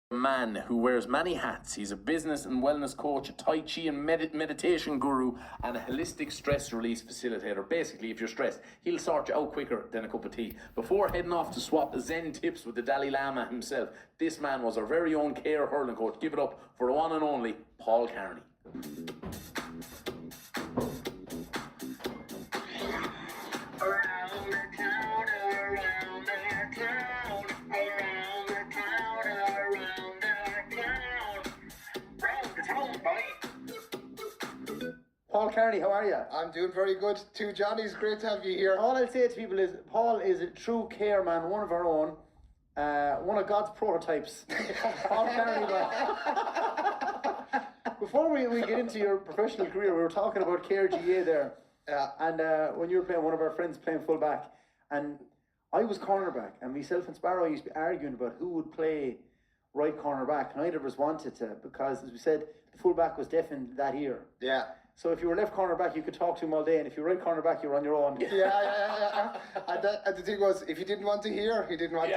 Man who wears many hats. He's a business and wellness coach, a Tai Chi and meditation guru, and a holistic stress release facilitator. Basically, if you're stressed, he'll sort you out quicker than a cup of tea. Before heading off to swap Zen tips with the Dalai Lama himself, this man was our very own care hurling coach. Give it up for the one and only Paul Kearney. Paul Kearney, how are you? I'm doing very good. Two Johnnies, great to have you here. All I'll say to people is Paul is a true care man, one of our own, one of God's prototypes. Paul Kearney. Before we get into your professional career, we were talking about Care GA there. Yeah. And when you were playing, one of our friends playing full back, and I was cornerback, and myself and Sparrow used to be arguing about who would play right cornerback. Neither of us wanted to, because as we said, the full back was deafened that year. Yeah. So if you were left cornerback, you could talk to him all day, and if you were right cornerback, you were on your own. Yeah. And the thing was, if he didn't want to hear, he didn't want to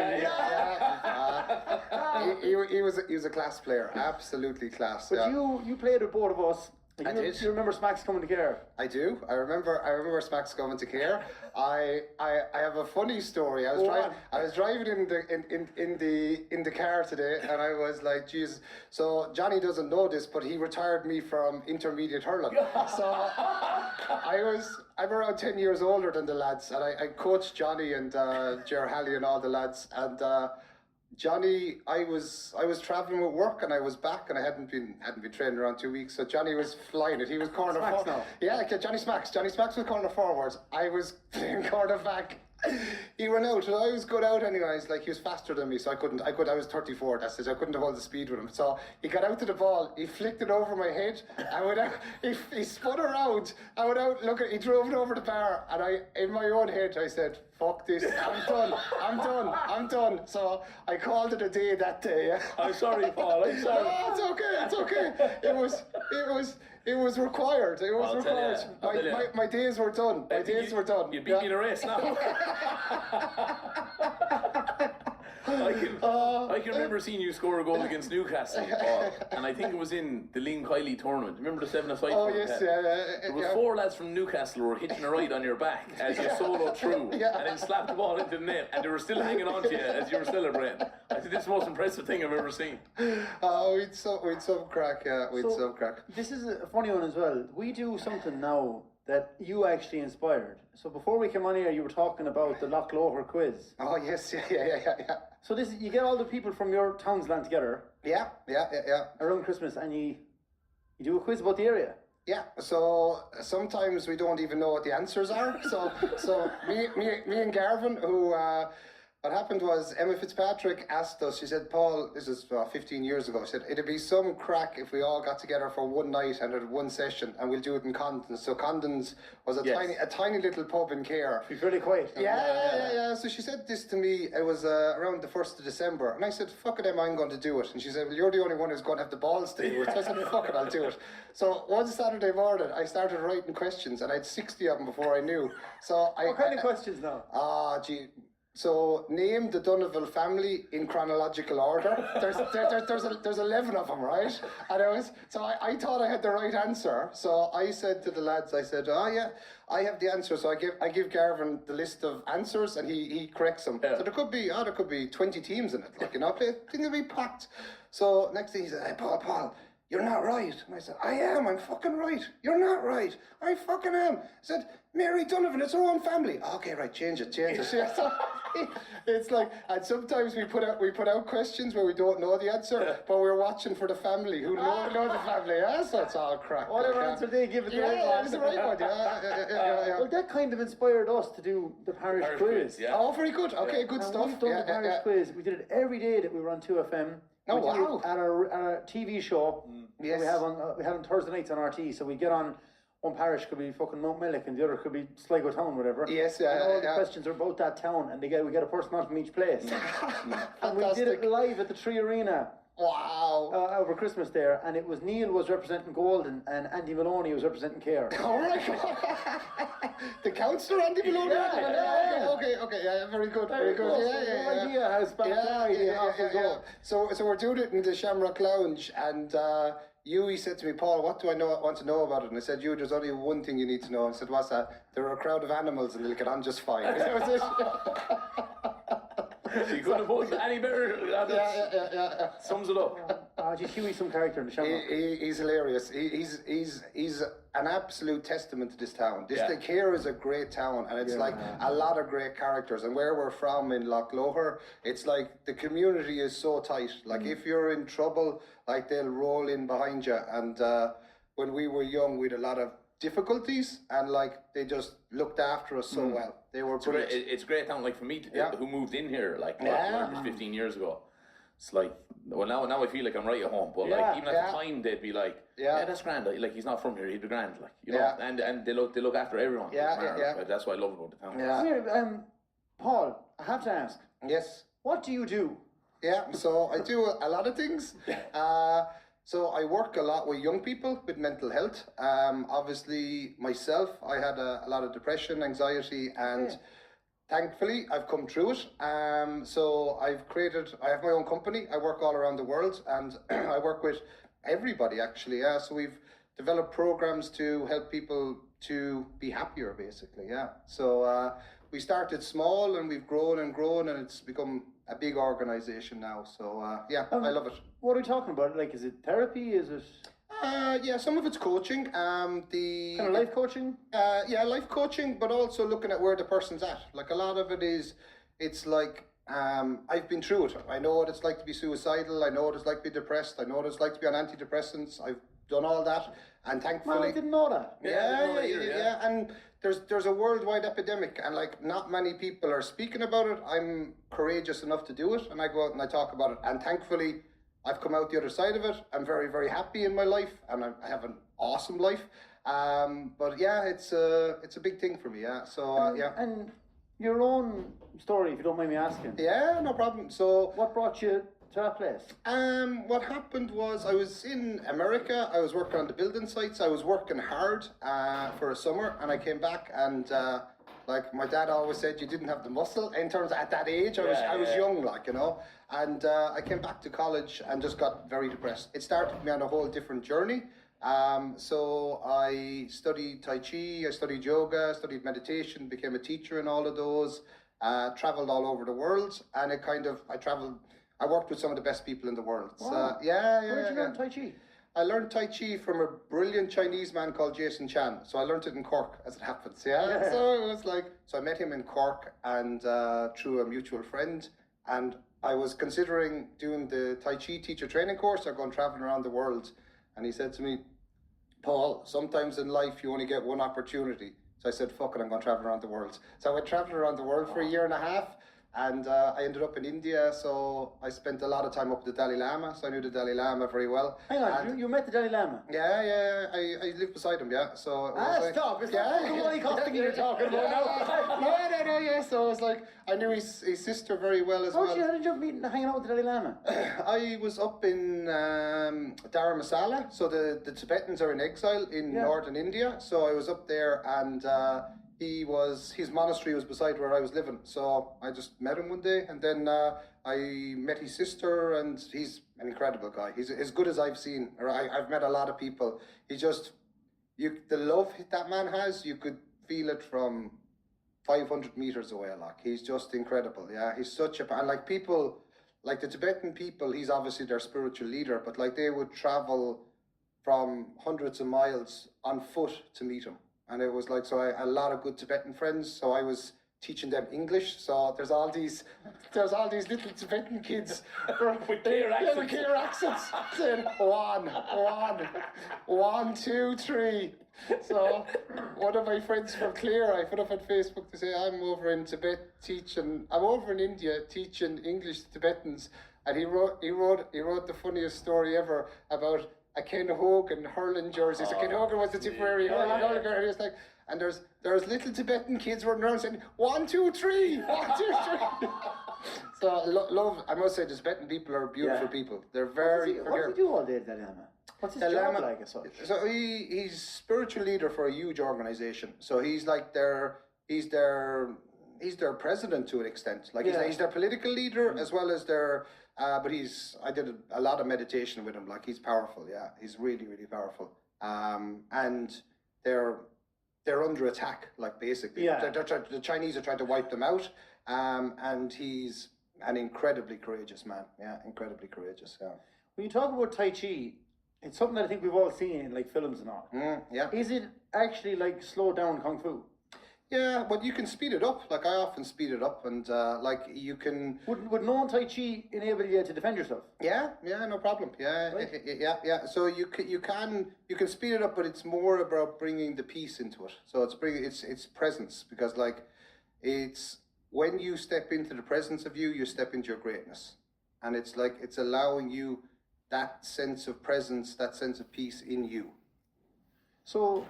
hear. He was a class player, absolutely class. But you played with both of us. I did. You remember Smacks coming to Care? I do. I remember Smacks coming to Care. I have a funny story. I was driving in the car today, and I was like, "Geez." So Johnny doesn't know this, but he retired me from intermediate hurling. So I'm around 10 years older than the lads, and I coached Johnny and Ger Halley and all the lads, and. Johnny, I was traveling with work, and I was back, and I hadn't been training around 2 weeks. So Johnny was flying it. He was corner forward. Yeah, Johnny Smacks. Johnny Smacks was corner forwards. I was playing corner back. He went out, and I was good out anyways. Like, he was faster than me, so I was 34. That's it. I couldn't hold the speed with him. So he got out to the ball. He flicked it over my head. I went out. He spun around. I went out. He drove it over the bar, and in my own head, I said, "Fuck this! I'm done." So I called it a day that day. Yeah? I'm sorry, Paul. I'm sorry. No, it's okay. It was required. It was required. My days were done. You beat me in a race now. I can remember seeing you score a goal against Newcastle, and I think it was in the Liam Kiley tournament. Remember the 7-a-side? Oh yes, yeah. There was 4 lads from Newcastle who were hitting a right on your back as you soloed through, and then slapped the ball into the net, and they were still hanging on to you as you were celebrating. I think this is the most impressive thing I've ever seen. We'd some crack, some crack. This is a funny one as well. We do something now that you actually inspired. So before we came on here, you were talking about the Loch Lothair quiz. Oh yes, yeah. So you get all the people from your towns land together. Yeah. Around Christmas, and you do a quiz about the area. Yeah. So sometimes we don't even know what the answers are. So me and Garvin, who. What happened was Emma Fitzpatrick asked us, she said, "Paul, this is 15 years ago, she said, it'd be some crack if we all got together for one night and had one session, and we'll do it in Condons." So Condons was a tiny little pub in Care. Be pretty quiet. Yeah. So she said this to me, it was around the 1st of December, and I said, "Fuck it, Emma, I'm going to do it." And she said, "Well, you're the only one who's going to have the balls to do it." So I said, "Fuck it, I'll do it." So one Saturday morning, I started writing questions, and I had 60 of them before I knew. So what kind of questions now? So name the Donovan family in chronological order. There's 11 of them, right? And I thought I had the right answer. So I said to the lads, I said, "Oh yeah, I have the answer." So I give Garvin the list of answers, and he corrects them. Yeah. So there could be 20 teams in it, like, you know, I think it'll be packed. So next thing he said, "Hey Paul, you're not right." And I said, "I am, I'm fucking right." "You're not right." "I fucking am." I said, "Mary Donovan, it's her own family." "Okay, right, change it. So it's like, and sometimes we put out questions where we don't know the answer, but we're watching for the family who know the family. Yeah, so it's all crack. Whatever answer they give it, it's the right one. Yeah. Well, that kind of inspired us to do the parish quiz. Yeah. Oh, very good. Okay, good stuff. We've done the parish quiz. We did it every day that we were on 2FM. Oh, wow. At our TV show. Yes. We have on Thursday nights on RT, so we get on. One parish could be fucking Mount Mellick, and the other could be Sligo Town, whatever. Yes, and all the questions are about that town, and we get a person on from each place. And we did it live at the Tree Arena Wow. over Christmas there, and it was Neil was representing Golden and Andy Maloney was representing Care. All right. The councillor Andy Maloney. Okay. Yeah, very good. Very good. No idea how Spack go. So we're doing it in the Shamrock Lounge, and Hughie said to me, Paul, what do I want to know about it? And I said, there's only one thing you need to know. And I said, what's that? There are a crowd of animals and they'll get on just fine. That was it. So you couldn't have put any better. Yeah. Sums it up. Just Hughie's some character in the Shamrock. He's hilarious. He's an absolute testament to this town. The Care is a great town, and it's like a lot of great characters. And where we're from in Loch Lothair, it's like the community is so tight. Like if you're in trouble, like they'll roll in behind you. And when we were young, we had a lot of difficulties, and like they just looked after us so well. They were brilliant. It's great town. Like for me, who moved in here like 15 years ago. It's like, well, now I feel like I'm right at home. But like even at the time, they'd be like, that's grand. Like he's not from here, he'd be grand. Like know, and they look after everyone. That's what I love about the town. Come here, Paul, I have to ask. Yes. What do you do? Yeah, so I do a lot of things. So I work a lot with young people with mental health. Obviously, myself, I had a lot of depression, anxiety, and thankfully, I've come through it. So I have my own company. I work all around the world, and I work with everybody, actually. So we've developed programs to help people to be happier, basically. So we started small, and we've grown, and it's become a big organization now. So I love it. What are we talking about? Like, is it therapy? Is it? Some of it's coaching. Kind of life coaching? Life coaching, but also looking at where the person's at. Like a lot of it is, it's like, I've been through it. I know what it's like to be suicidal. I know what it's like to be depressed. I know what it's like to be on antidepressants. I've done all that, and thankfully, I didn't know that. Yeah. And there's a worldwide epidemic, and like not many people are speaking about it. I'm courageous enough to do it, and I go out and I talk about it, and thankfully, I've come out the other side of it. I'm very, very happy in my life, and I have an awesome life. But it's a big thing for me. And your own story, if you don't mind me asking. Yeah, no problem. So what brought you to that place? What happened was I was in America. I was working on the building sites. I was working hard for a summer, and I came back and. Like my dad always said, you didn't have the muscle. In terms of, at that age, I was young, like, you know. And I came back to college and just got very depressed. It started me on a whole different journey. So I studied Tai Chi, I studied yoga, studied meditation, became a teacher in all of those. Traveled all over the world, and I worked with some of the best people in the world. Wow. So, Where did you learn Tai Chi? I learned Tai Chi from a brilliant Chinese man called Jason Chan. So I learned it in Cork, as it happens. So it was like, so I met him in Cork, and through a mutual friend, and I was considering doing the Tai Chi teacher training course or going traveling around the world. And he said to me, Paul, sometimes in life you only get one opportunity. So I said, fuck it, I'm going to travel around the world. So I went traveling around the world for a year and a half. And I ended up in India, so I spent a lot of time up with the Dalai Lama, so I knew the Dalai Lama very well. Hang on, you met the Dalai Lama? Yeah, I lived beside him, So it was stop, it's not the money costing you're talking about now. Yeah, so it was like, I knew his sister very well as well. How did you end up hanging out with the Dalai Lama? I was up in Dharamsala, so the Tibetans are in exile in northern India, so I was up there, and his monastery was beside where I was living, so I just met him one day, and then I met his sister, and he's an incredible guy. He's as good as I've seen. I've met a lot of people. The love that man has, you could feel it from 500 meters away. Like, he's just incredible. Yeah, he's such and like people, like the Tibetan people, he's obviously their spiritual leader, but like they would travel from hundreds of miles on foot to meet him. And it was like, so I had a lot of good Tibetan friends, so I was teaching them English. So there's all these little Tibetan kids with clear accents saying 1, 2, 3. So one of my friends from Clare, I put up on Facebook to say I'm over in India teaching English to Tibetans, and he wrote the funniest story ever about a Ken Hogan hurling jersey. So Ken Hogan was the Tipperary hurling, and he was like, and there's little Tibetan kids running around saying 1, 2, 3, 1, 2, 3. So love. I must say, the Tibetan people are beautiful people. They're very. What does he do all day, the Lama? What's his job like as such? So he's spiritual leader for a huge organization. So he's like he's their president to an extent. Like he's their political leader as well as their. But I did a lot of meditation with him. Like he's powerful. Yeah, he's really really powerful. And they're under attack. Like basically, the Chinese are trying to wipe them out. And he's an incredibly courageous man. Yeah, incredibly courageous. Yeah. When you talk about Tai Chi, it's something that I think we've all seen in like films and all. Yeah. Is it actually like slowed down Kung Fu? Yeah, but you can speed it up. Like I often speed it up, and like you can. Would knowing Tai Chi enable you to defend yourself? Yeah, no problem. Yeah, Right. yeah. So you can speed it up, but it's more about bringing the peace into it. So it's presence, because like it's when you step into the presence of you step into your greatness, and it's like it's allowing you that sense of presence, that sense of peace in you. So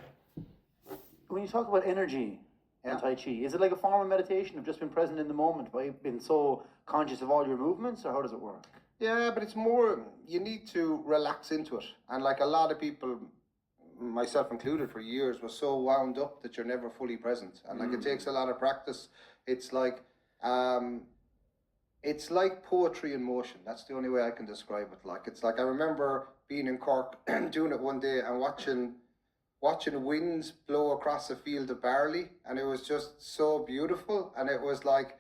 when you talk about energy. And Tai Chi, is it like a form of meditation of just being present in the moment by being so conscious of all your movements, or how does it work? Yeah, but it's more, you need to relax into it. And like a lot of people, myself included for years, was so wound up that you're never fully present. And like it takes a lot of practice. It's like poetry in motion. That's the only way I can describe it. Like it's like I remember being in Cork doing it one day and watching winds blow across a field of barley, and it was just so beautiful, and it was like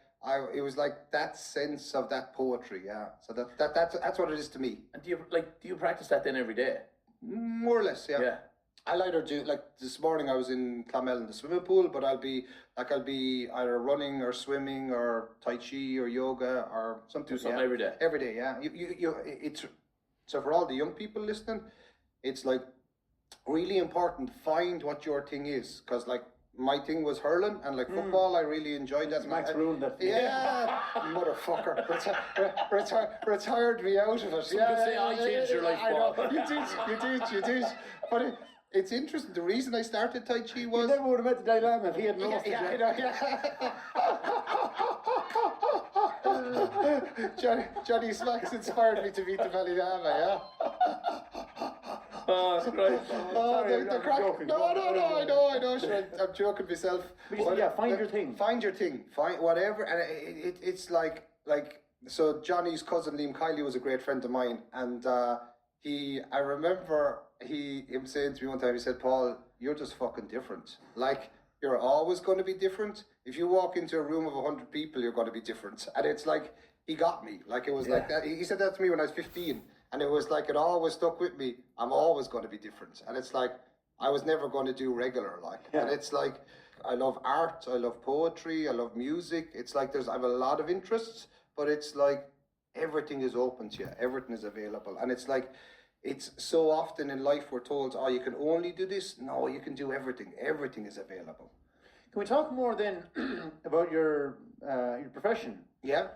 that sense of that poetry, yeah. So that's what it is to me. And do you practice that then every day? More or less, yeah. Yeah. I'll either do, like this morning I was in Clonmel in the swimming pool, but I'll be either running or swimming or Tai Chi or yoga or something. Do something every day. Every day, yeah. It's so for all the young people listening, it's like really important. Find what your thing is, because like my thing was hurling, and like football I really enjoyed that. Max ruined that. Yeah, motherfucker, retired me out of it. Some could say I changed your life, I know. Paul. You did. But it's interesting. The reason I started Tai Chi was You never would have met the Dalai Lama if he hadn't lost it. I know. Johnny Smacks inspired me to meet the Dalai Lama. Yeah. Oh, Christ. Sorry, The I'm crack. joking. No, I know. Sure, I'm joking myself. But yeah, find your thing. Find your thing. Find whatever, and it's like. So Johnny's cousin Liam Kiley was a great friend of mine, and I remember him saying to me one time, he said, "Paul, you're just fucking different. Like you're always going to be different. If you walk into a room of 100 people, you're going to be different." And it's like he got me. Like it was like that. He said that to me when I was 15. And it was like, it always stuck with me. I'm always going to be different. And it's like, I was never going to do regular. Like, and it's like, I love art. I love poetry. I love music. It's like, I have a lot of interests, but it's like, everything is open to you. Everything is available. And it's like, it's so often in life we're told, oh, you can only do this. No, you can do everything. Everything is available. Can we talk more then about your profession? Yeah.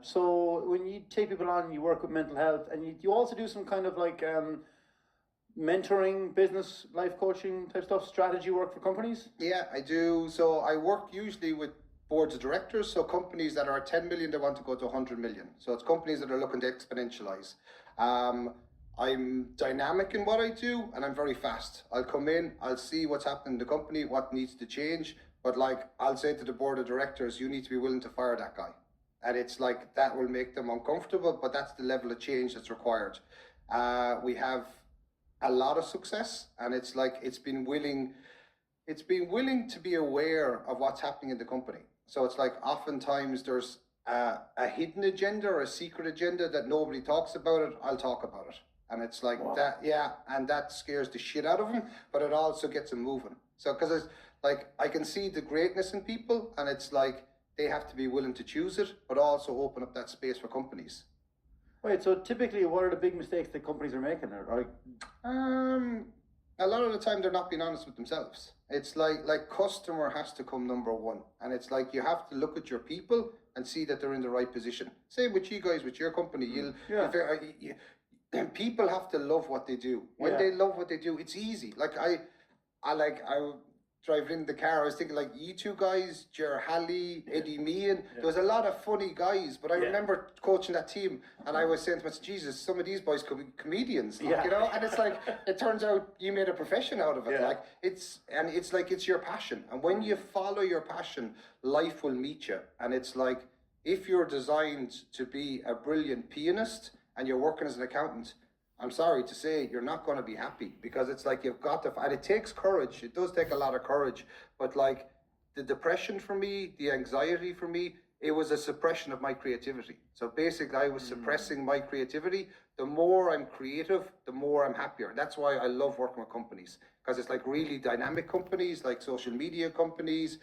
So when you take people on, you work with mental health, and you also do some kind of like mentoring, business, life coaching type stuff, strategy work for companies? Yeah, I do. So I work usually with boards of directors, so companies that are at 10 million, they want to go to 100 million. So it's companies that are looking to exponentialize. I'm dynamic in what I do, and I'm very fast. I'll come in, I'll see what's happening in the company, what needs to change, but like I'll say to the board of directors, you need to be willing to fire that guy. And it's like, that will make them uncomfortable, but that's the level of change that's required. We have a lot of success, and it's like, it's been willing to be aware of what's happening in the company. So it's like, oftentimes there's a hidden agenda or a secret agenda that nobody talks about it. I'll talk about it. And it's like that, yeah, and that scares the shit out of them, but it also gets them moving. So, because it's like, I can see the greatness in people, and it's like, they have to be willing to choose it, but also open up that space for companies. Right, so typically what are the big mistakes that companies are making? A lot of the time they're not being honest with themselves. It's like customer has to come number one. And it's like, you have to look at your people and see that they're in the right position. Same with you guys, with your company. People have to love what they do. When they love what they do, it's easy. Like driving in the car, I was thinking like, you two guys, Ger Halley, Eddie Meehan, there was a lot of funny guys, but I remember coaching that team and I was saying to myself, Jesus, some of these boys could be comedians, like, you know, and it's like, it turns out you made a profession out of it, like, it's like, it's your passion, and when you follow your passion, life will meet you, and it's like, if you're designed to be a brilliant pianist and you're working as an accountant, I'm sorry to say, you're not going to be happy, because it's like you've got to, and it takes courage. It does take a lot of courage, but like the depression for me, the anxiety for me, it was a suppression of my creativity. So basically I was suppressing my creativity. The more I'm creative, the more I'm happier. That's why I love working with companies, because it's like really dynamic companies, like social media companies,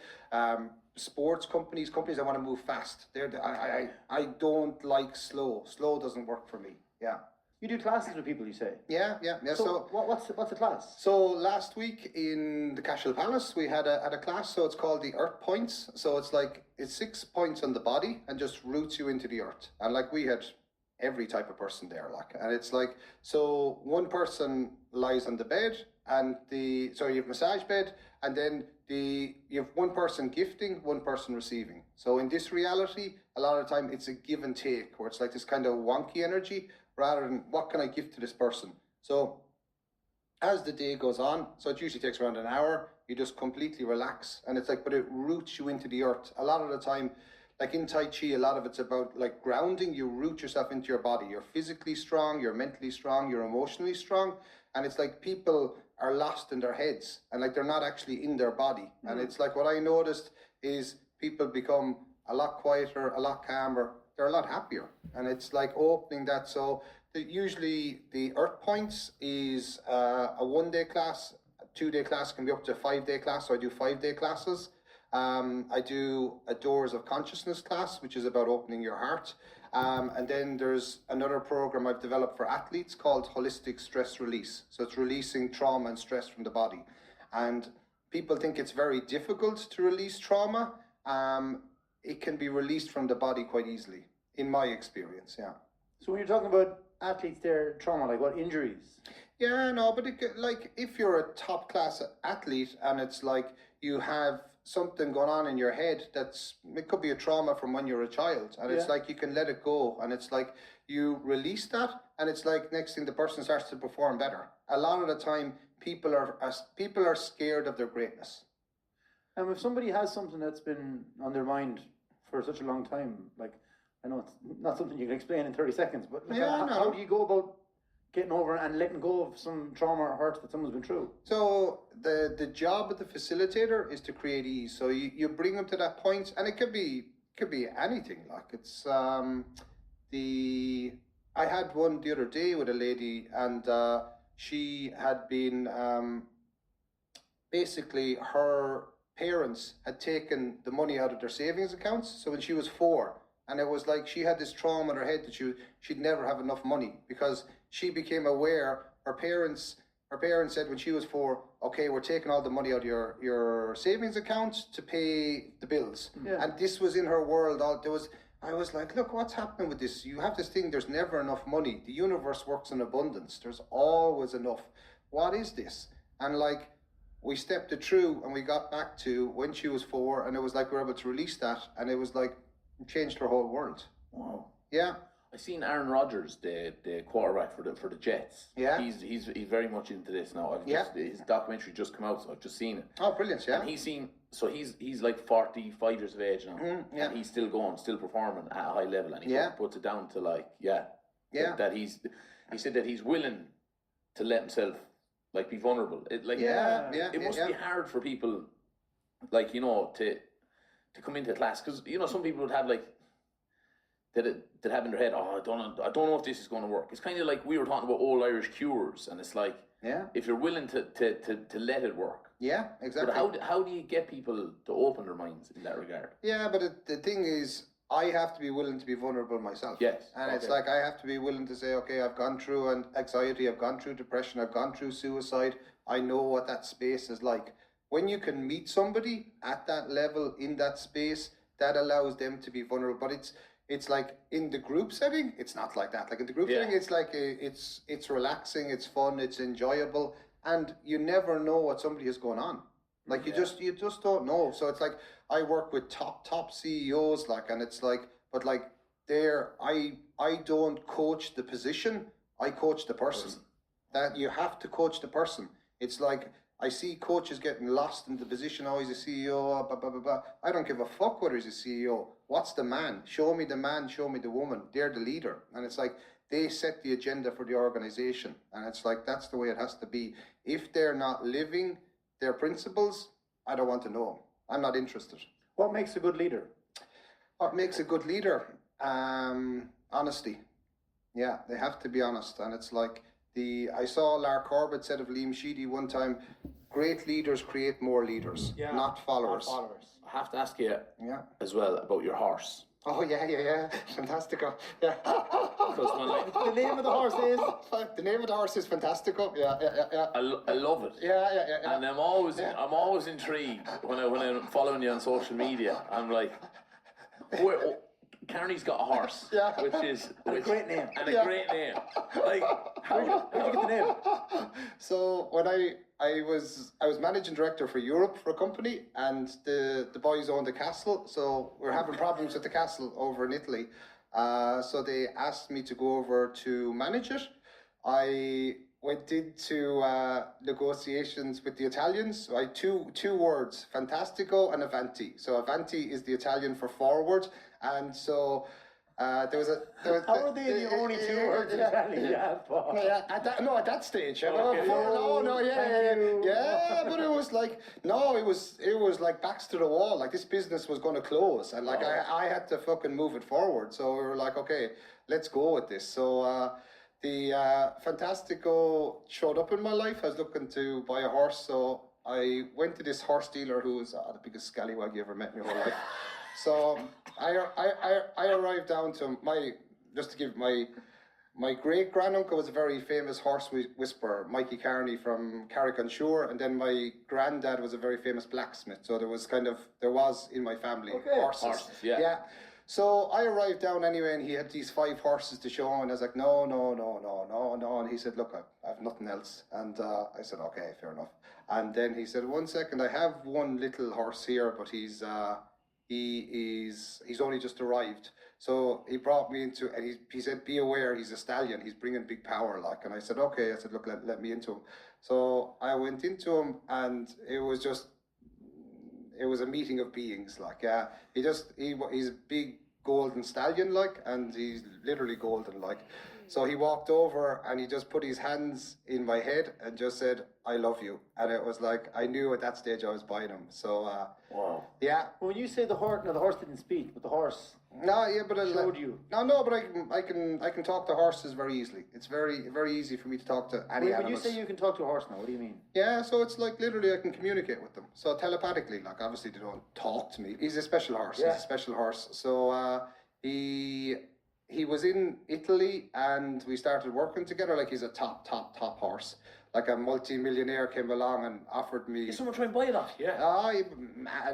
sports companies that want to move fast. I don't like slow. Slow doesn't work for me. Yeah. You do classes with people, you say? Yeah. So what's the class? So last week in the Cashel Palace, we had a class. So it's called the Earth Points. So it's 6 points on the body and just roots you into the earth. And like we had every type of person there, like, and it's like, so one person lies on the bed and you have massage bed, and then you have one person gifting, one person receiving. So in this reality, a lot of the time it's a give and take, where it's like this kind of wonky energy, rather than what can I give to this person. So as the day goes on, so it usually takes around an hour, you just completely relax, and it's like, but it roots you into the earth. A lot of the time, like in Tai Chi, a lot of it's about like grounding. You root yourself into your body. You're physically strong, you're mentally strong, you're emotionally strong, and it's like people are lost in their heads, and like they're not actually in their body. And it's like, what I noticed is people become a lot quieter, a lot calmer, they're a lot happier, and it's like opening that. So usually the Earth Points is a 1-day class, a 2-day class, can be up to a 5-day class. So I do 5-day classes. I do a Doors of Consciousness class, which is about opening your heart. And then there's another program I've developed for athletes called Holistic Stress Release. So it's releasing trauma and stress from the body. And people think it's very difficult to release trauma. It can be released from the body quite easily, in my experience, yeah. So when you're talking about athletes, their trauma, like what injuries? Yeah, no, but like if you're a top class athlete and it's like you have something going on in your head, it could be a trauma from when you're a child, and it's like you can let it go, and it's like you release that, and it's like next thing the person starts to perform better. A lot of the time, people are scared of their greatness. And if somebody has something that's been on their mind for such a long time, like, I know it's not something you can explain in 30 seconds, but like, how do you go about getting over and letting go of some trauma or hurt that someone's been through? So the job of the facilitator is to create ease. So you bring them to that point, and it could be anything. Like it's I had one the other day with a lady, and she had been basically her parents had taken the money out of their savings accounts. So when she was 4, and it was like she had this trauma in her head that she'd never have enough money, because she became aware her parents said when she was 4, okay, we're taking all the money out of your savings account to pay the bills. Yeah. And this was in her world. I was like, look, what's happening with this? You have this thing, there's never enough money. The universe works in abundance. There's always enough. What is this? And like, we stepped it through, and we got back to when she was 4, and it was like we were able to release that, and it was like, it changed her whole world. Wow. Yeah. I seen Aaron Rodgers, the quarterback for the Jets. Yeah. He's very much into this now. His documentary just come out, so I've just seen it. Oh, brilliant! Yeah. And he's like 45 years of age now, and he's still performing at a high level, and he puts it down to like that he said that he's willing to let himself like be vulnerable. It must be hard for people, like, you know, to come into class, because, you know, some people would have like that have in their head, I don't know if this is going to work. It's kind of like we were talking about old Irish cures, and it's like, if you're willing to let it work. Yeah, exactly. But how do you get people to open their minds in that regard? Yeah, but the thing is, I have to be willing to be vulnerable myself. Yes. And it's like I have to be willing to say, okay, I've gone through anxiety, I've gone through depression, I've gone through suicide. I know what that space is like. When you can meet somebody at that level in that space, that allows them to be vulnerable. But it's like in the group setting, it's not like that. Like in the group setting, it's like it's relaxing, it's fun, it's enjoyable, and you never know what somebody is going on. Like you just don't know. So it's like I work with top CEOs, like, and it's like, but like I don't coach the position. I coach the person. That you have to coach the person. It's like I see coaches getting lost in the position. Oh, he's a CEO. Blah blah blah blah. I don't give a fuck whether he's a CEO. What's the man? Show me the man. Show me the woman. They're the leader, and it's like they set the agenda for the organization, and it's like that's the way it has to be. If they're not living their principles, I don't want to know them. I'm not interested. What makes a good leader? What makes a good leader? Honesty. Yeah, they have to be honest, and it's like I saw Lar Corbett said of Liam Sheedy one time, great leaders create more leaders, not followers. I have to ask you as well about your horse. Oh yeah, Fantastico. Yeah. Because The name of the horse is? The name of the horse is Fantastico. Yeah. I love it. Yeah. And I'm always intrigued when I'm following you on social media. I'm like, Kearney's got a horse, which is a great name. And a great name. Like, where'd you get the name? So when I was managing director for Europe for a company, and the boys owned a castle, so we're having problems with the castle over in Italy. So they asked me to go over to manage it. I went into negotiations with the Italians. So I had two words, fantastico and avanti. So avanti is the Italian for forward, and so there was. How are they the only two words in Italian? At that stage. Okay. But it was like it was like backs to the wall. Like this business was going to close, and like I had to fucking move it forward. So we were like, okay, let's go with this. So. The Fantastico showed up in my life. I was looking to buy a horse, so I went to this horse dealer who was the biggest scallywag you ever met in your whole life. So I arrived down to my great granduncle was a very famous horse whisperer, Mikey Kearney from Carrick-on-Shore, and then my granddad was a very famous blacksmith. So there was in my family horses. Yeah. So I arrived down anyway, and he had these 5 horses to show, and I was like, no. And he said, look, I have nothing else. And I said, okay, fair enough. And then he said, 1 second, I have one little horse here, but he's only just arrived. So he brought me into, and he said, be aware, he's a stallion, he's bringing big power, like. And I said, okay. I said, look, let me into him. So I went into him, and it was a meeting of beings, like. He's a big golden stallion, like, and he's literally golden, like. So he walked over and he just put his hands in my head and just said, I love you. And it was like, I knew at that stage I was buying him. So, wow. Yeah. When you say the horse didn't speak, but the horse showed you. No, but I can talk to horses very easily. It's very, very easy for me to talk to any animals. When you say you can talk to a horse now, what do you mean? Yeah, so it's like literally I can communicate with them. So telepathically, like obviously they don't talk to me. He's a special horse. Yeah. He's a special horse. So he was in Italy and we started working together. Like he's a top horse. Like a multi-millionaire came along and offered me. Did someone try and buy it off? Yeah.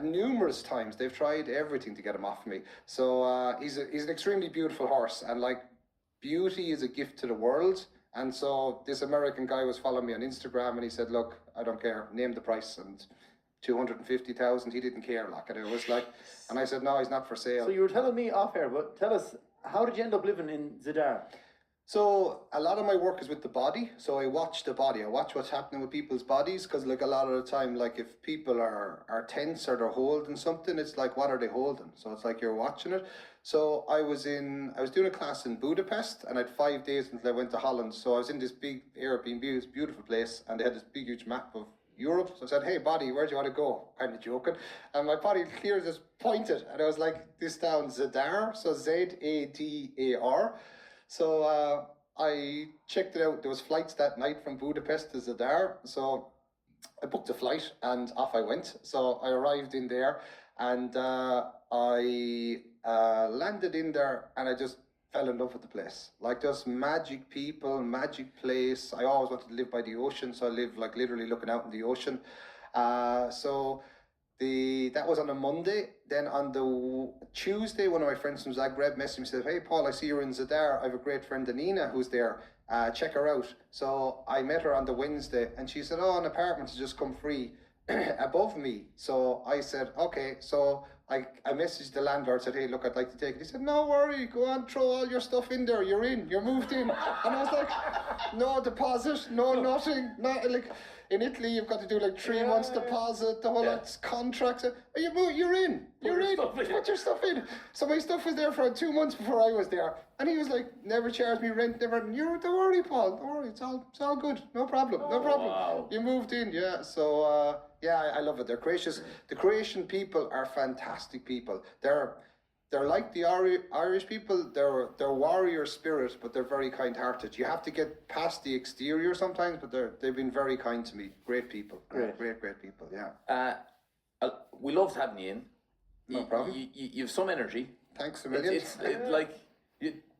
Numerous times they've tried everything to get him off me. So he's an extremely beautiful horse, and like beauty is a gift to the world. And so this American guy was following me on Instagram, and he said, "Look, I don't care. Name the price." And 250,000. He didn't care, like, and it was like, and I said, "No, he's not for sale." So you were telling me off air, but tell us, how did you end up living in Zadar? So a lot of my work is with the body. So I watch the body. I watch what's happening with people's bodies, because like a lot of the time, like if people are tense or they're holding something, it's like, what are they holding? So it's like you're watching it. So I was doing a class in Budapest, and I had 5 days until I went to Holland. So I was in this big Airbnb, this beautiful place, and they had this big huge map of Europe. So I said, "Hey body, where do you want to go?" Kind of joking. And my body clear just pointed, and I was like, this town Zadar, so Zadar. So I checked it out. There was flights that night from Budapest to Zadar. So I booked a flight and off I went. So I arrived in there, and I landed in there, and I just fell in love with the place. Like just magic people, magic place. I always wanted to live by the ocean, so I live like literally looking out in the ocean. That was on a Monday. Then on the Tuesday, one of my friends from Zagreb messaged me and said, "Hey Paul, I see you're in Zadar. I have a great friend, Anina, who's there. Check her out." So I met her on the Wednesday, and she said, "Oh, an apartment has just come free above me. So I said, okay. So I messaged the landlord, said, hey, look, I'd like to take it. He said, no worry, go on, throw all your stuff in there. You're in, you're moved in. And I was like, no deposit, no nothing. Not like in Italy, you've got to do like 3 months deposit, the whole lot's contracts. You're in, you're in. Put your stuff in. So my stuff was there for 2 months before I was there. And he was like, never charge me rent, never. Don't worry, Paul, don't worry, it's all good, no problem, no problem. Wow. You moved in, yeah. So yeah, I love it. They're gracious. The Croatian people are fantastic people. They're like the Irish people. They're warrior spirit, but they're very kind-hearted. You have to get past the exterior sometimes, but they've been very kind to me. Great people. Great people. Yeah. We loved having you in. No problem. You have some energy. Thanks a million. It's like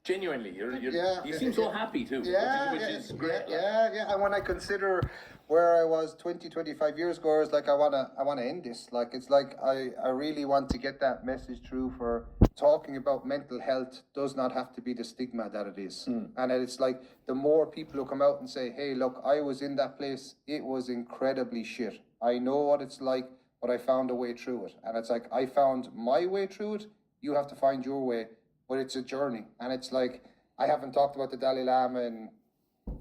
genuinely, you seem so happy too. Which is great. Yeah. And when I consider where I was 20, 25 years ago, it's like I wanna end this. Like it's like I really want to get that message through for talking about mental health does not have to be the stigma that it is. And it's like the more people who come out and say, hey, look, I was in that place, it was incredibly shit. I know what it's like, but I found a way through it. And it's like I found my way through it, you have to find your way. But it's a journey. And it's like I haven't talked about the Dalai Lama in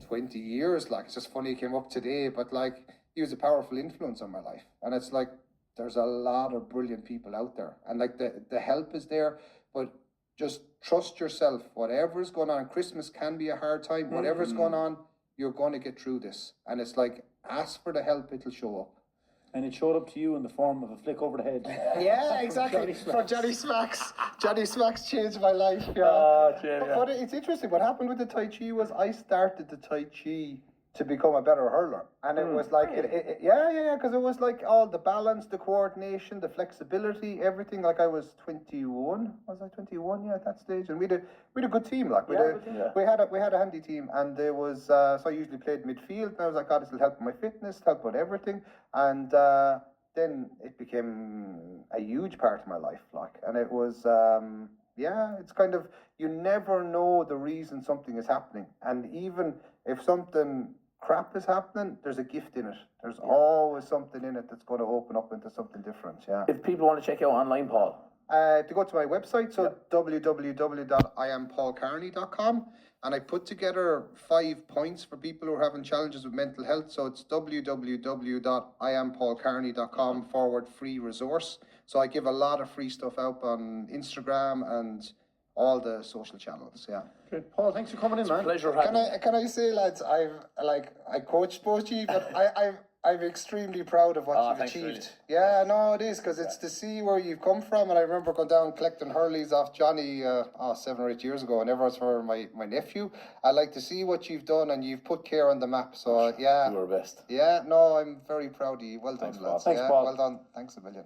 20 years. Like, it's just funny he came up today, but like he was a powerful influence on my life. And it's like there's a lot of brilliant people out there, and like the help is there, but just trust yourself. Whatever is going on, Christmas can be a hard time. Whatever's going on, you're going to get through this. And it's like ask for the help, it'll show up. And it showed up to you in the form of a flick over the head. Yeah, exactly. From Johnny Smacks. Johnny Smacks changed my life. But it's interesting. What happened with the Tai Chi was I started the Tai Chi to become a better hurler. And it was like, because it was like all the balance, the coordination, the flexibility, everything. Like I was 21. Was I 21? Yeah, at that stage. And we had a good team. Like we had a handy team, and there was so I usually played midfield. And I was like, God, this will help with my fitness, help with everything. And then it became a huge part of my life. Like, and it was it's kind of, you never know the reason something is happening, and even if something crap is happening, there's a gift in it. There's always something in it that's going to open up into something different. Yeah. If people want to check you out online, Paul, to go to my website, so www.iampaulkearney.com, and I put together 5 points for people who are having challenges with mental health. So it's www.iampaulkearney.com/free resource. So I give a lot of free stuff out on Instagram and all the social channels. Yeah. Good. Paul, thanks for coming in, man. pleasure having you. Can I say, lads, I coach both you, but I'm extremely proud of what you've thanks, achieved. really. Yeah, no, it is, because it's to see where you've come from. And I remember going down collecting hurleys off Johnny 7 or 8 years ago, and ever was for my nephew. I like to see what you've done, and you've put Care on the map. So yeah, You were best. yeah, no, I'm very proud of you. Well done, lads. Thanks, yeah, Paul. Well done. Thanks a million.